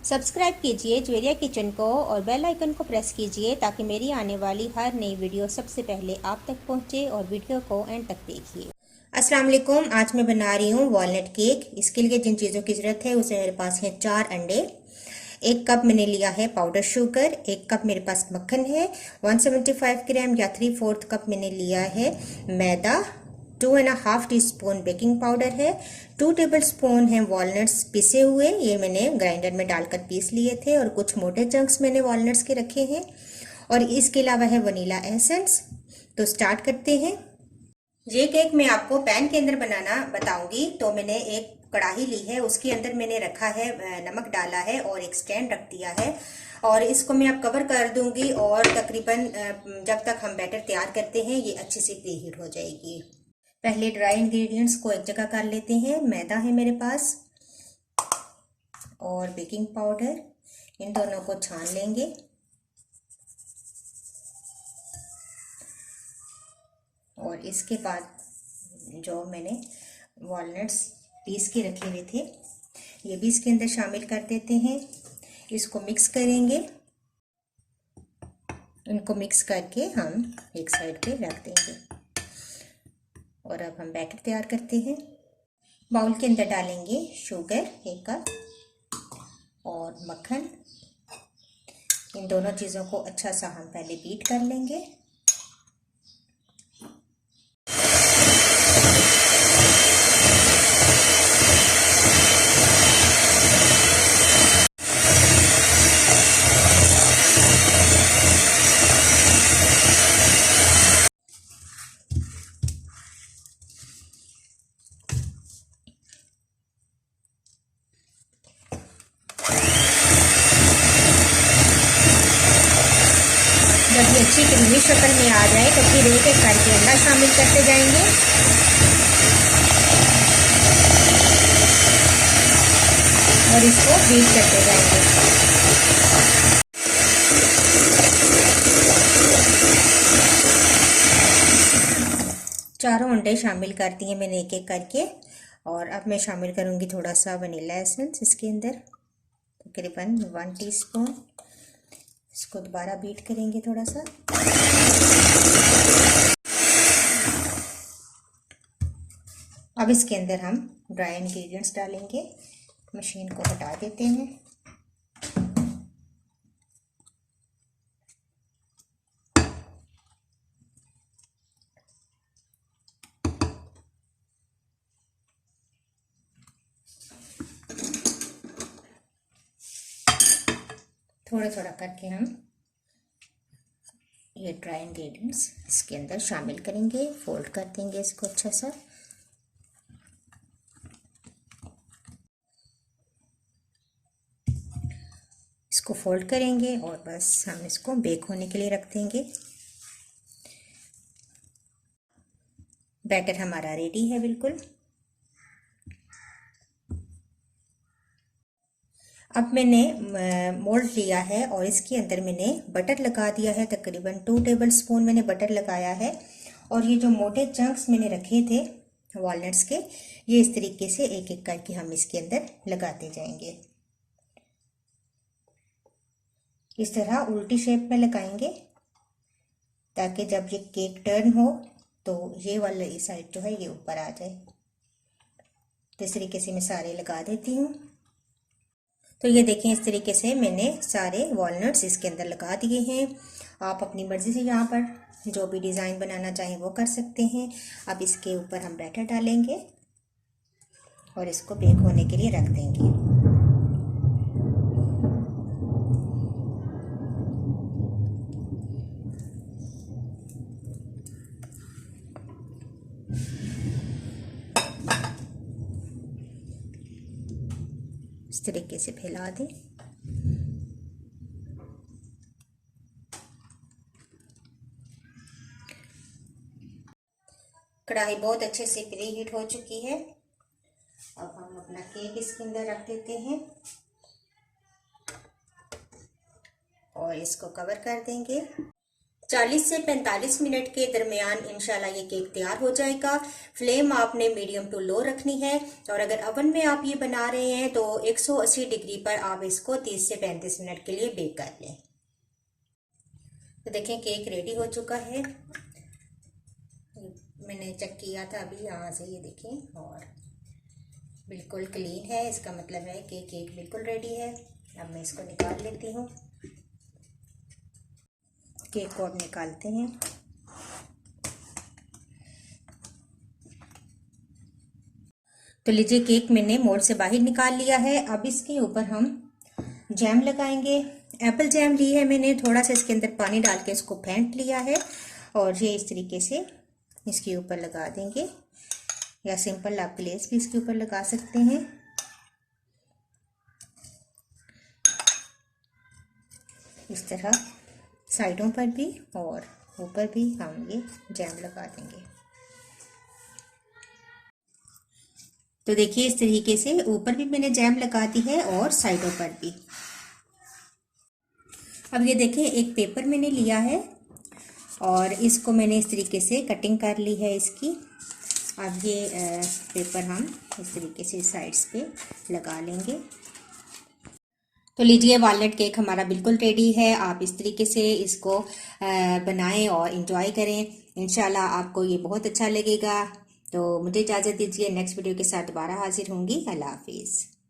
Subscribe कीजिए Javeria kitchen को और बेल आइकन को प्रेस कीजिए ताकि मेरी आने वाली हर नई वीडियो सबसे पहले आप तक पहुंचे और वीडियो को एंड तक देखिए। अस्सलाम वालेकुम। आज मैं बना रही हूँ वॉलनट केक। इसके लिए जिन चीज़ों की ज़रूरत है उसे मेरे पास है 4 अंडे, 1 कप मैंने लिया है पाउडर शुगर, 1 कप मेरे पास मक्खन है, 175 ग्राम या 3/4 कप मैंने लिया है मैदा, 2.5 टीस्पून बेकिंग पाउडर है, 2 टेबल स्पून है वॉलनट्स पिसे हुए, ये मैंने ग्राइंडर में डालकर पीस लिए थे, और कुछ मोटे चंक्स मैंने वॉलनट्स के रखे हैं, और इसके अलावा है वनीला एसेंस। तो स्टार्ट करते हैं। ये केक मैं आपको पैन के अंदर बनाना बताऊंगी। तो मैंने एक कढ़ाई ली है, उसके अंदर मैंने रखा है नमक डाला है और एक स्टैंड रख दिया है, और इसको मैं अब कवर कर दूंगी और तकरीबन जब तक हम बैटर तैयार करते हैं ये अच्छे से प्रीहीट हो जाएगी। पहले ड्राई इंग्रेडिएंट्स को एक जगह कर लेते हैं। मैदा है मेरे पास और बेकिंग पाउडर, इन दोनों को छान लेंगे। और इसके बाद जो मैंने वॉलनट्स पीस के रखे हुए थे ये भी इसके अंदर शामिल कर देते हैं। इसको मिक्स करेंगे। इनको मिक्स करके हम एक साइड पे रख देंगे। और अब हम बैटर तैयार करते हैं। बाउल के अंदर डालेंगे शुगर 1 कप और मक्खन। इन दोनों चीज़ों को अच्छा सा हम पहले बीट कर लेंगे। जब ये अच्छी क्रीमी शक्ल में आ जाए तो फिर एक एक करके अंडा शामिल करते जाएंगे। और इसको बीट करते जाएंगे। चारों अंडे शामिल कर दिए मैंने एक एक करके। और अब मैं शामिल करूंगी थोड़ा सा वनीला एसेंस इसके अंदर, तकरीबन 1 टीस्पून। इसको दोबारा बीट करेंगे थोड़ा सा। अब इसके अंदर हम ड्राई इंग्रेडिएंट्स डालेंगे। मशीन को हटा देते हैं। थोड़ा थोड़ा करके हम ये ड्राई इंग्रेडिएंट्स इसके अंदर शामिल करेंगे। फोल्ड कर देंगे इसको अच्छा सा। इसको फोल्ड करेंगे और बस हम इसको बेक होने के लिए रख देंगे। बैटर हमारा रेडी है बिल्कुल। अब मैंने मोल्ड लिया है और इसके अंदर मैंने बटर लगा दिया है। तकरीबन 2 टेबल स्पून मैंने बटर लगाया है। और ये जो मोटे चंक्स मैंने रखे थे वॉलनट्स के, ये इस तरीके से एक एक करके हम इसके अंदर लगाते जाएंगे। इस तरह उल्टी शेप में लगाएंगे ताकि जब ये केक टर्न हो तो ये वाला इस साइड जो है ये ऊपर आ जाए। तो इस तरीके से मैं सारे लगा देती हूँ। तो ये देखें, इस तरीके से मैंने सारे वॉलनट्स इसके अंदर लगा दिए हैं। आप अपनी मर्ज़ी से यहाँ पर जो भी डिज़ाइन बनाना चाहें वो कर सकते हैं। अब इसके ऊपर हम बैटर डालेंगे और इसको बेक होने के लिए रख देंगे। इस तरीके से फैला दें। कढ़ाई बहुत अच्छे से प्री हीट हो चुकी है। अब हम अपना केक इसके अंदर रख देते हैं और इसको कवर कर देंगे। 40 से 45 मिनट के दरमियान इंशाल्लाह ये केक तैयार हो जाएगा। फ्लेम आपने मीडियम टू लो रखनी है और अगर ओवन में आप ये बना रहे हैं तो 180 डिग्री पर आप इसको 30 से 35 मिनट के लिए बेक कर लें। तो देखें केक रेडी हो चुका है। मैंने चेक किया था अभी यहाँ से, ये देखें, और बिल्कुल क्लीन है। इसका मतलब है कि केक बिल्कुल रेडी है। अब मैं इसको निकाल लेती हूँ। केक को अब निकालते हैं। तो लीजिए केक मैंने मोल्ड से बाहर निकाल लिया है। अब इसके ऊपर हम जैम लगाएंगे। एप्पल जैम ली है मैंने, थोड़ा सा इसके अंदर पानी डाल के इसको फेंट लिया है और ये इस तरीके से इसके ऊपर लगा देंगे, या सिंपल आप ग्लेस भी इसके ऊपर लगा सकते हैं। इस तरह साइडों पर भी और ऊपर भी हम ये जैम लगा देंगे। तो देखिए इस तरीके से ऊपर भी मैंने जैम लगा दी है और साइडों पर भी। अब ये देखिए एक पेपर मैंने लिया है और इसको मैंने इस तरीके से कटिंग कर ली है इसकी। अब ये पेपर हम इस तरीके से साइड्स पे लगा लेंगे। तो लीजिए वॉलनट केक हमारा बिल्कुल रेडी है। आप इस तरीके से इसको बनाएं और इंजॉय करें। इंशाल्लाह आपको ये बहुत अच्छा लगेगा। तो मुझे इजाज़त दीजिए, नेक्स्ट वीडियो के साथ दोबारा हाजिर होंगी। अल्लाह हाफिज़।